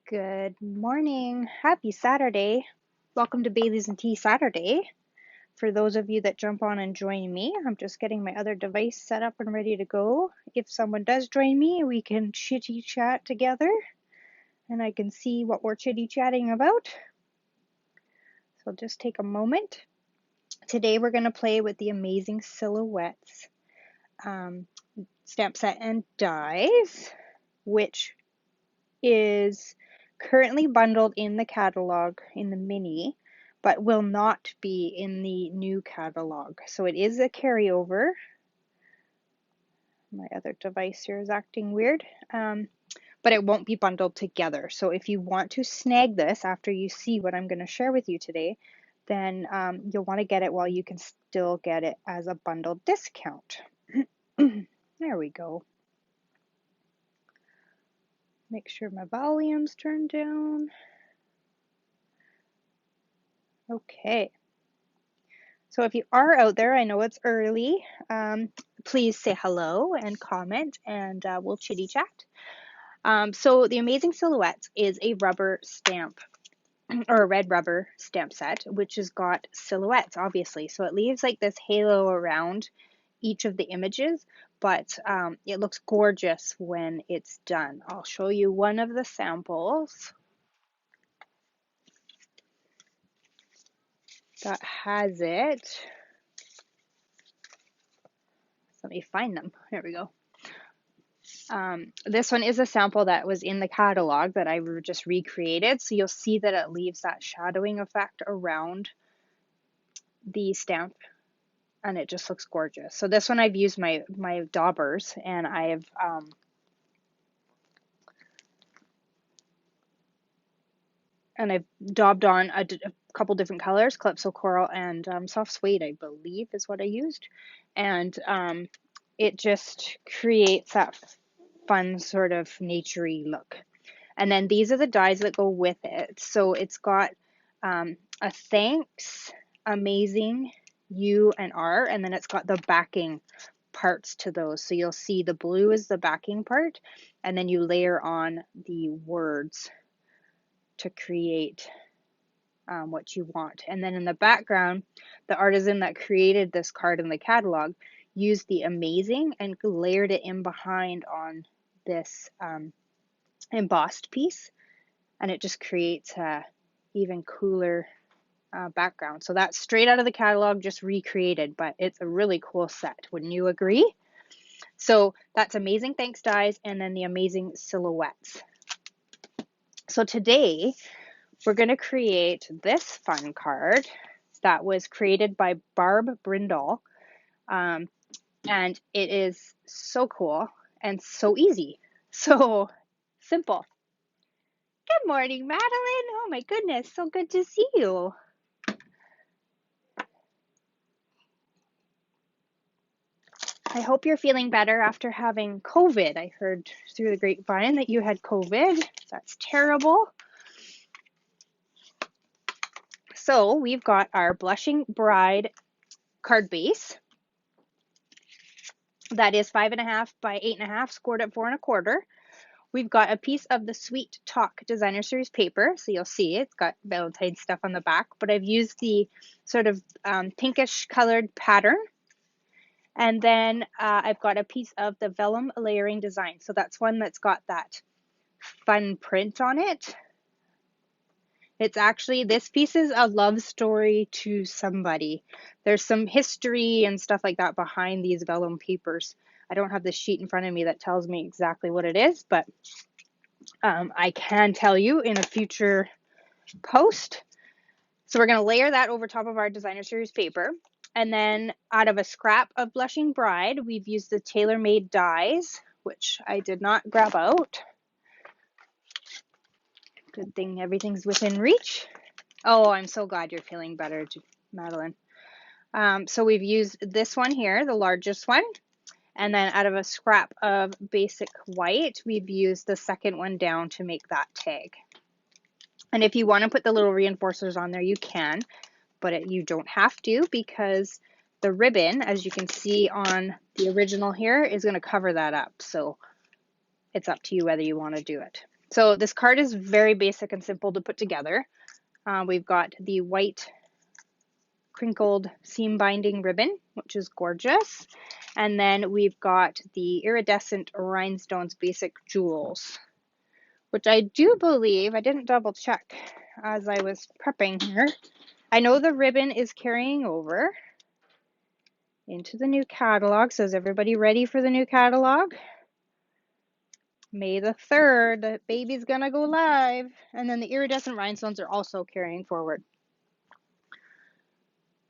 Good morning. Happy Saturday. Welcome to Bailey's and Tea Saturday. For those of you that jump on and join me, I'm just getting my other device set up and ready to go. If someone does join me, we can chitty chat together and I can see what we're chitty chatting about. So just take a moment. Today we're going to play with the Amazing Silhouettes stamp set and dies, which is currently bundled in the catalog in the mini, but will not be in the new catalog. So it is a carryover. My other device here is acting weird, but it won't be bundled together. So if you want to snag this after you see what I'm going to share with you today, then you'll want to get it while you can still get it as a bundled discount. There we go. Make sure my volume's turned down. Okay. So if you are out there, I know it's early, please say hello and comment and we'll chitty chat. So the Amazing Silhouettes is a rubber stamp or a red rubber stamp set, which has got silhouettes, obviously. So it leaves like this halo around each of the images, but it looks gorgeous when it's done. I'll show you one of the samples that has it. Let me find them. There we go. This one is a sample that was in the catalog that I just recreated. So you'll see that it leaves that shadowing effect around the stamp and it just looks gorgeous. So this one I've used my daubers and I've daubed on a couple different colors, Calypso Coral and Soft Suede, I believe is what I used. And it just creates that fun sort of naturey look. And then these are the dies that go with it. So it's got a thanks, amazing, U and R, and then it's got the backing parts to those. So you'll see the blue is the backing part, and then you layer on the words to create what you want. And then in the background, the artisan that created this card in the catalog used the amazing and layered it in behind on this embossed piece, and it just creates a even cooler background. So that's straight out of the catalog, just recreated, but it's a really cool set. Wouldn't you agree? So that's Amazing Thanks dies and then the Amazing Silhouettes. So today we're going to create this fun card that was created by Barb Brimhal, and it is so cool and so easy. So simple. Good morning, Madeline. Oh my goodness, so good to see you. I hope you're feeling better after having COVID. I heard through the grapevine that you had COVID. That's terrible. So we've got our Blushing Bride card base. That is 5.5 by 8.5, scored at 4 1/4. We've got a piece of the Sweet Talk Designer Series paper. So you'll see it's got Valentine stuff on the back, but I've used the sort of pinkish colored pattern. And then I've got a piece of the vellum layering design. So that's one that's got that fun print on it. It's actually, this piece is a love story to somebody. There's some history and stuff like that behind these vellum papers. I don't have the sheet in front of me that tells me exactly what it is, but I can tell you in a future post. So we're going to layer that over top of our Designer Series paper. And then out of a scrap of Blushing Bride, we've used the tailor-made dies, which I did not grab out. Good thing everything's within reach. Oh, I'm so glad you're feeling better, Madeline. So we've used this one here, the largest one. And then out of a scrap of basic white, we've used the second one down to make that tag. And if you want to put the little reinforcers on there, you can, but you don't have to, because the ribbon, as you can see on the original here, is going to cover that up. So it's up to you whether you want to do it. So this card is very basic and simple to put together. We've got the white crinkled seam binding ribbon, which is gorgeous. And then we've got the iridescent rhinestones basic jewels, which I do believe, I didn't double check as I was prepping here. I know the ribbon is carrying over into the new catalog. So is everybody ready for the new catalog? May the 3rd, the baby's gonna go live. And then the iridescent rhinestones are also carrying forward.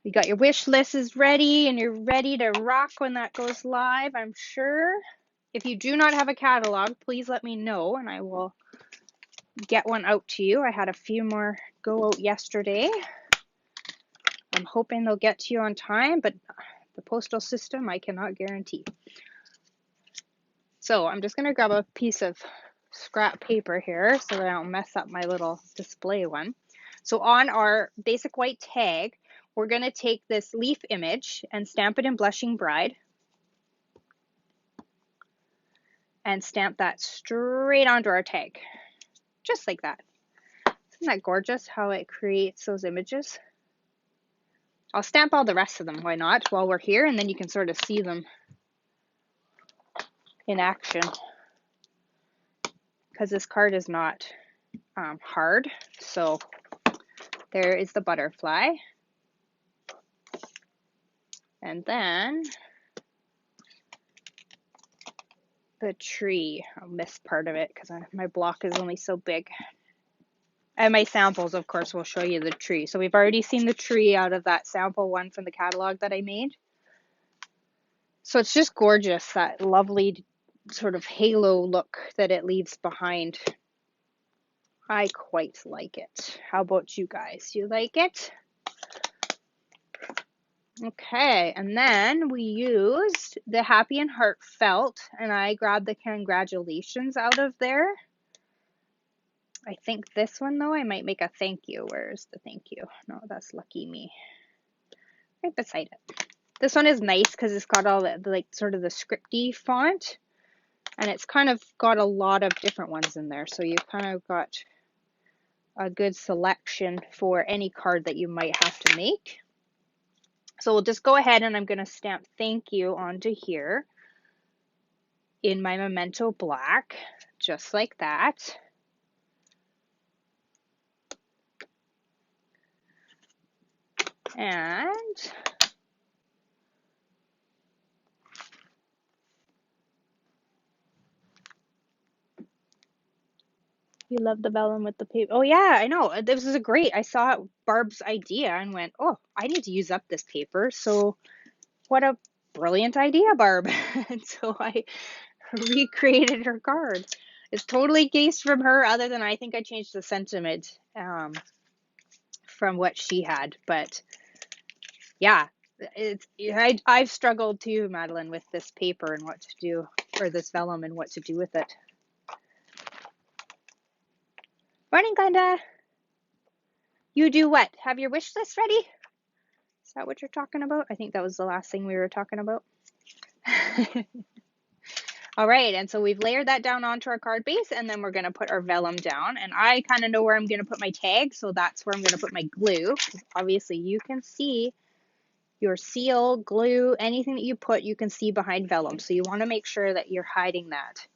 You got your wish list is ready and you're ready to rock when that goes live, I'm sure. If you do not have a catalog, please let me know and I will get one out to you. I had a few more go out yesterday. I'm hoping they'll get to you on time, but the postal system I cannot guarantee. So I'm just going to grab a piece of scrap paper here so that I don't mess up my little display one. So on our basic white tag, we're going to take this leaf image and stamp it in Blushing Bride. And stamp that straight onto our tag, just like that. Isn't that gorgeous how it creates those images? I'll stamp all the rest of them, why not, while we're here, and then you can sort of see them in action. Because this card is not hard. So there is the butterfly. And then the tree. I'll miss part of it because my block is only so big. And my samples, of course, will show you the tree. So we've already seen the tree out of that sample one from the catalog that I made. So it's just gorgeous, that lovely sort of halo look that it leaves behind. I quite like it. How about you guys? You like it? Okay, and then we used the happy and heartfelt, and I grabbed the congratulations out of there. I think this one, though, I might make a thank you. Where's the thank you? No, that's lucky me. Right beside it. This one is nice because it's got all the, like, sort of the scripty font, and it's kind of got a lot of different ones in there. So you've kind of got a good selection for any card that you might have to make. So we'll just go ahead and I'm going to stamp thank you onto here in my Memento Black, just like that. And you love the vellum with the paper. Oh yeah, I know. This is a great. I saw Barb's idea and went, oh, I need to use up this paper. So what a brilliant idea, Barb. And so I recreated her card. It's totally based from her, other than I think I changed the sentiment from what she had. But yeah, I've struggled too, Madeline, with this paper and what to do, or this vellum and what to do with it. Morning, Glenda. You do what? Have your wish list ready? Is that what you're talking about? I think that was the last thing we were talking about. All right, and so we've layered that down onto our card base, and then we're going to put our vellum down. And I kind of know where I'm going to put my tag, so that's where I'm going to put my glue. Obviously, you can see your seal, glue, anything that you put, you can see behind vellum. So you want to make sure that you're hiding that.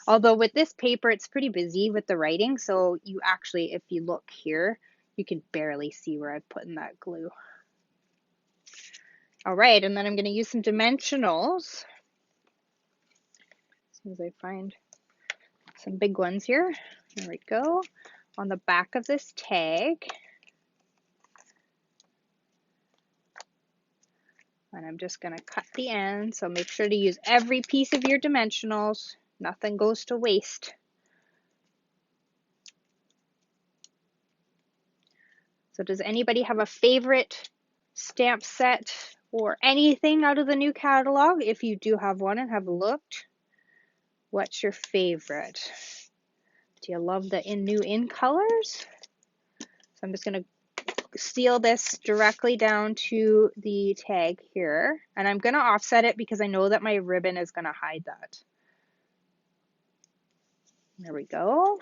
Although with this paper, it's pretty busy with the writing, so you actually, if you look here, you can barely see where I've put in that glue. All right, and then I'm going to use some dimensionals. As soon as I find some big ones here. There we go. On the back of this tag. And I'm just going to cut the end. So make sure to use every piece of your dimensionals. Nothing goes to waste. So does anybody have a favorite stamp set or anything out of the new catalog? If you do have one and have looked, what's your favorite? Do you love the new in colors? So I'm just going to seal this directly down to the tag here, and I'm going to offset it because I know that my ribbon is going to hide that. There we go.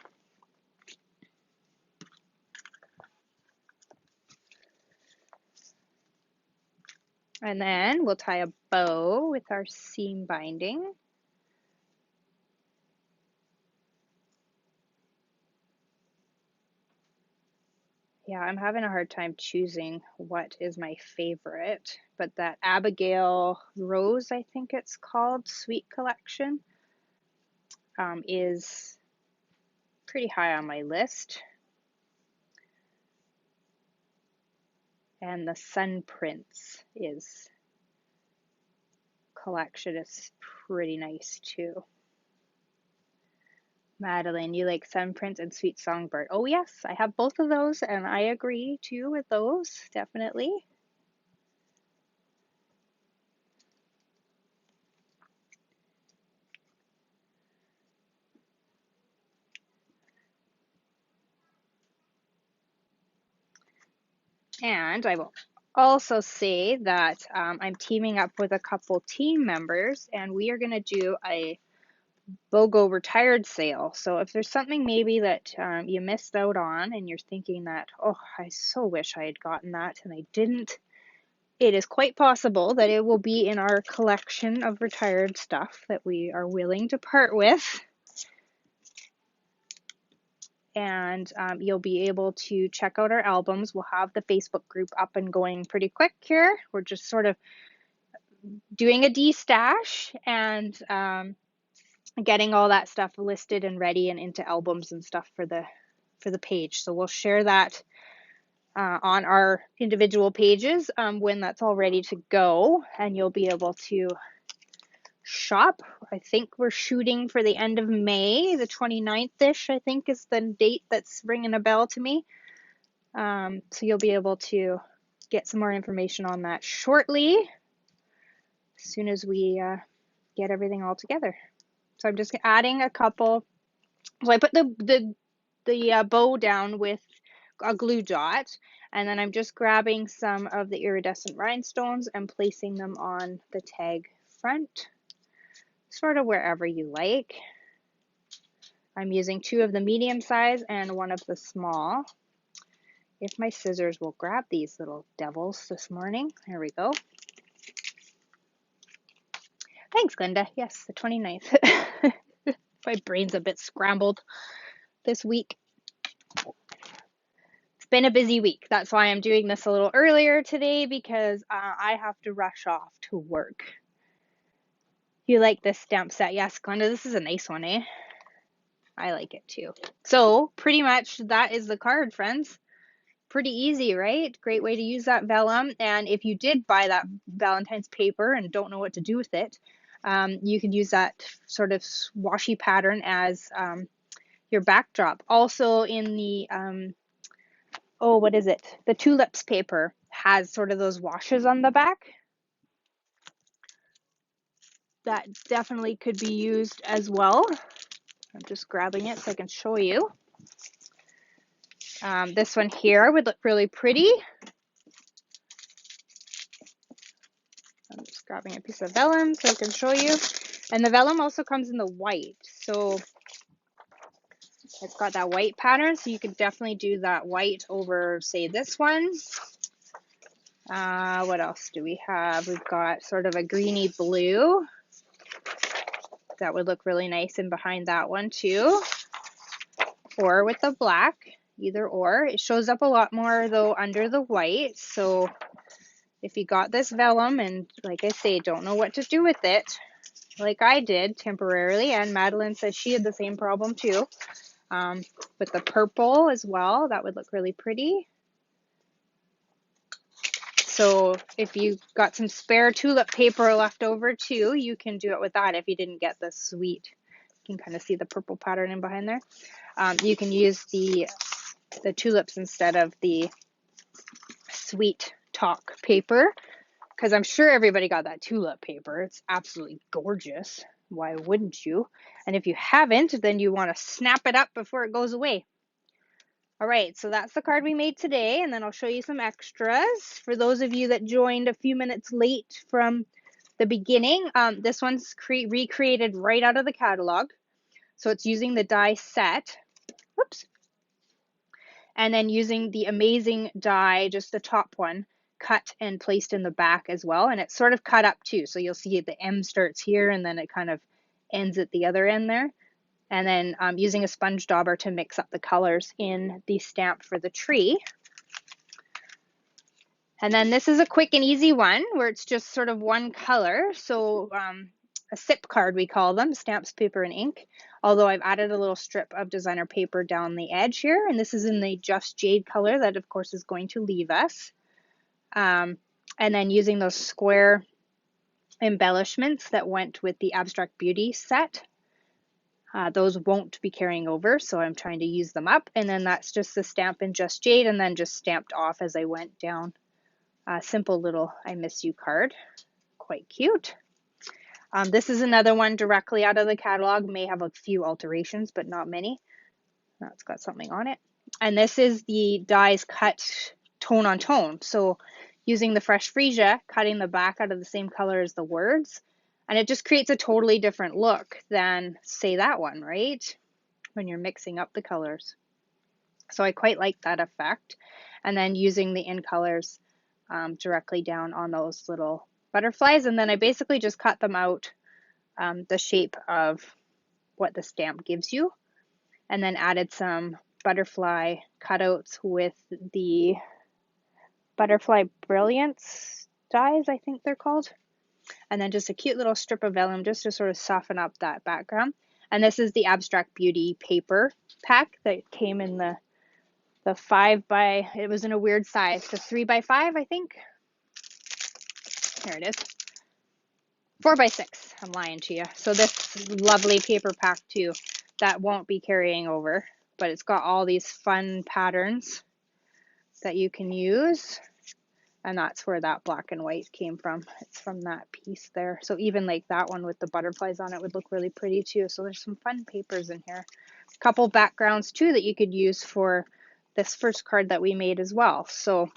And then we'll tie a bow with our seam binding. Yeah, I'm having a hard time choosing what is my favorite, but that Abigail Rose, I think it's called, Sweet Collection, is pretty high on my list. And the Sun Prince collection is pretty nice too. Madeline, you like Sun Prince and Sweet Songbird. Oh yes, I have both of those and I agree too with those, definitely. And I will also say that I'm teaming up with a couple team members and we are going to do a BOGO retired sale. So if there's something maybe that you missed out on and you're thinking that, oh, I so wish I had gotten that and I didn't, it is quite possible that it will be in our collection of retired stuff that we are willing to part with. And you'll be able to check out our albums. We'll have the Facebook group up and going pretty quick here. We're just sort of doing a de-stash and getting all that stuff listed and ready and into albums and stuff for the page. So we'll share that on our individual pages when that's all ready to go, and you'll be able to shop. I think we're shooting for the end of May, the 29th-ish, I think is the date that's ringing a bell to me. So you'll be able to get some more information on that shortly, as soon as we get everything all together. So I'm just adding a couple. So I put the bow down with a glue dot, and then I'm just grabbing some of the iridescent rhinestones and placing them on the tag front, sort of wherever you like. I'm using 2 of the medium size and 1 of the small. If my scissors will grab these little devils this morning. There we go. Thanks, Glenda. Yes, the 29th. My brain's a bit scrambled this week. It's been a busy week. That's why I'm doing this a little earlier today, because I have to rush off to work. You like this stamp set? Yes, Glenda, this is a nice one, eh? I like it too. So pretty much that is the card, friends. Pretty easy, right? Great way to use that vellum. And if you did buy that Valentine's paper and don't know what to do with it, you can use that sort of washi pattern as your backdrop. Also in the, what is it? The tulips paper has sort of those washes on the back. That definitely could be used as well. I'm just grabbing it so I can show you. This one here would look really pretty. I'm just grabbing a piece of vellum so I can show you. And the vellum also comes in the white. So it's got that white pattern, so you could definitely do that white over, say, this one. What else do we have? We've got sort of a greeny blue. That would look really nice in behind that one too. Or with the black, either or. It shows up a lot more though under the white. So if you got this vellum and, like I say, don't know what to do with it, like I did temporarily, and Madeline says she had the same problem too, with the purple as well, that would look really pretty. So if you got some spare tulip paper left over too, you can do it with that if you didn't get the sweet. You can kind of see the purple pattern in behind there. You can use the tulips instead of the sweet talk paper, because I'm sure everybody got that tulip paper. It's absolutely gorgeous. Why wouldn't you? And if you haven't, then you want to snap it up before it goes away. All right, so that's the card we made today, and then I'll show you some extras. For those of you that joined a few minutes late from the beginning, this one's recreated right out of the catalog. So it's using the die set. Whoops. And then using the amazing die, just the top one, cut and placed in the back as well, and it's sort of cut up too. So you'll see the M starts here and then it kind of ends at the other end there. And then using a sponge dauber to mix up the colors in the stamp for the tree. And then this is a quick and easy one where it's just sort of one color. So a SIP card, we call them, stamps, paper, and ink. Although I've added a little strip of designer paper down the edge here. And this is in the Just Jade color that, of course, is going to leave us. And then using those square embellishments that went with the Abstract Beauty set. Those won't be carrying over, so I'm trying to use them up. And then that's just the stamp in Just Jade, and then just stamped off as I went down. Simple little I miss you card. Quite cute. This is another one directly out of the catalog. May have a few alterations, but not many. That's got something on it. And this is the dies cut tone on tone. So using the fresh freesia, cutting the back out of the same color as the words. And it just creates a totally different look than, say, that one, right? When you're mixing up the colors. So I quite like that effect. And then using the in colors directly down on those little butterflies. And then I basically just cut them out the shape of what the stamp gives you. And then added some butterfly cutouts with the Butterfly Brilliance dies, I think they're called. And then just a cute little strip of vellum just to sort of soften up that background. And this is the Abstract Beauty paper pack that came in the 5 by, it was in a weird size, the 3 by 5, I think. Here it is. 4 by 6, I'm lying to you. So this lovely paper pack too, that won't be carrying over, but it's got all these fun patterns that you can use. And that's where that black and white came from. It's from that piece there. So even like that one with the butterflies on it would look really pretty too. So there's some fun papers in here. A couple backgrounds too that you could use for this first card that we made as well. So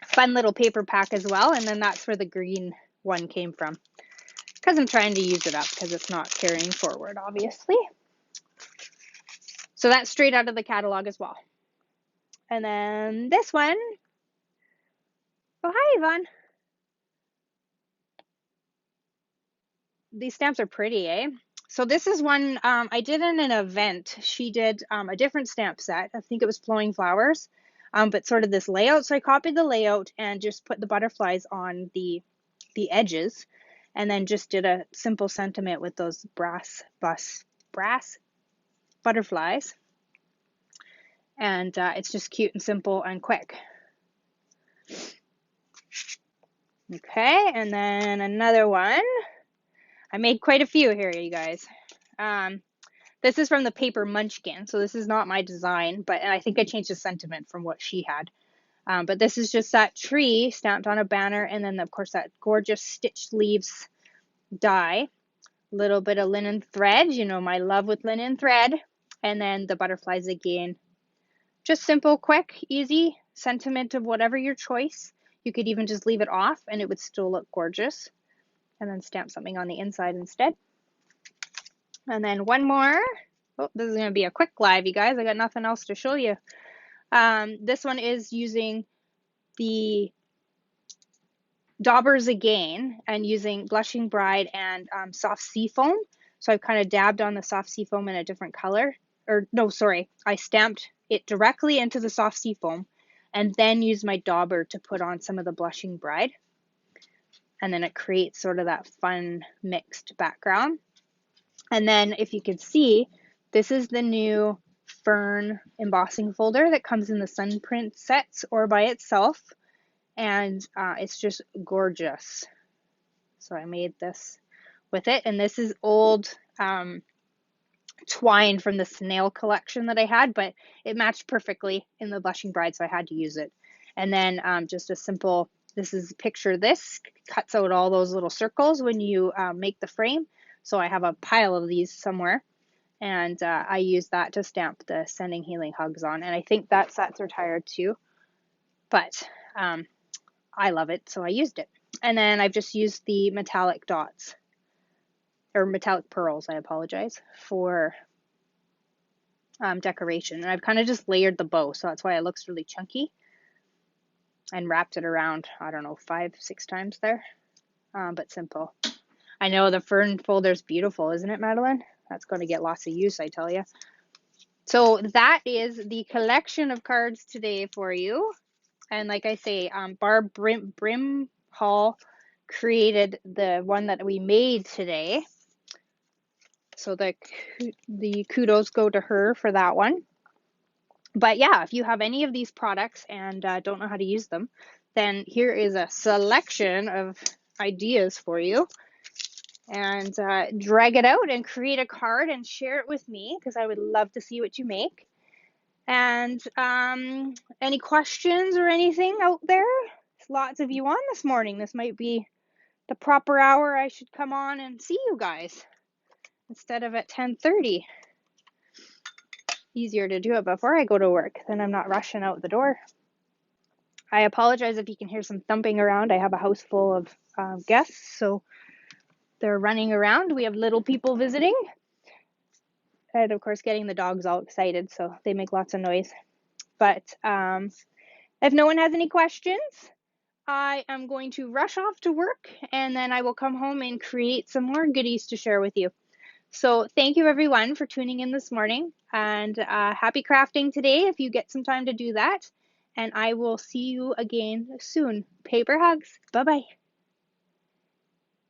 fun little paper pack as well. And then that's where the green one came from, because I'm trying to use it up because it's not carrying forward, obviously. So that's straight out of the catalog as well. And then this one. Oh, hi, Yvonne. These stamps are pretty, eh? So this is one I did in an event. She did a different stamp set. I think it was Flowing Flowers, but sort of this layout. So I copied the layout and just put the butterflies on the edges, and then just did a simple sentiment with those brass butterflies. And it's just cute and simple and quick. Okay, and then another one. I made quite a few here, you guys. This is from the paper Munchkin, so this is not my design, but I think I changed the sentiment from what she had. But this is just that tree stamped on a banner, and then, of course, that gorgeous stitched leaves die. A little bit of linen thread, you know, my love with linen thread. And then the butterflies again. Just simple, quick, easy sentiment of whatever your choice. You could even just leave it off, and it would still look gorgeous. And then stamp something on the inside instead. And then one more. Oh, this is going to be a quick live, you guys. I got nothing else to show you. This one is using the daubers again and using Blushing Bride and soft sea foam. So I've kind of dabbed on the soft sea foam in a different color. Or no, sorry. I stamped it directly into the soft sea foam and then used my dauber to put on some of the Blushing Bride. And then it creates sort of that fun mixed background. And then if you can see, this is the new fern embossing folder that comes in the Sunprint sets or by itself. And it's just gorgeous. So I made this with it. And this is old twine from the snail collection that I had, but it matched perfectly in the Blushing Bride, so I had to use it. And then just a simple, this is picture this, cuts out all those little circles when you make the frame. So I have a pile of these somewhere, and I use that to stamp the Sending Healing Hugs on. And I think that set's retired too, but I love it, so I used it. And then I've just used the metallic dots, or metallic pearls, I apologize, for decoration. And I've kind of just layered the bow, so that's why it looks really chunky. and wrapped it around, I don't know, 5, 6 times there. But simple. I know the fern folder's beautiful, isn't it, Madeline? That's going to get lots of use, I tell you. So that is the collection of cards today for you. And like I say, Barb Brimhal created the one that we made today. So the kudos go to her for that one. But yeah, if you have any of these products and don't know how to use them, then here is a selection of ideas for you. And drag it out and create a card and share it with me, because I would love to see what you make. And any questions or anything out there? There's lots of you on this morning. This might be the proper hour I should come on and see you guys instead of at 10:30. Easier to do it before I go to work, then I'm not rushing out the door. I apologize if you can hear some thumping around. I have a house full of guests, so they're running around. We have little people visiting. And of course, getting the dogs all excited, so they make lots of noise. But if no one has any questions, I am going to rush off to work, and then I will come home and create some more goodies to share with you. So thank you everyone for tuning in this morning, and happy crafting today if you get some time to do that. And I will see you again soon. Paper hugs. Bye-bye.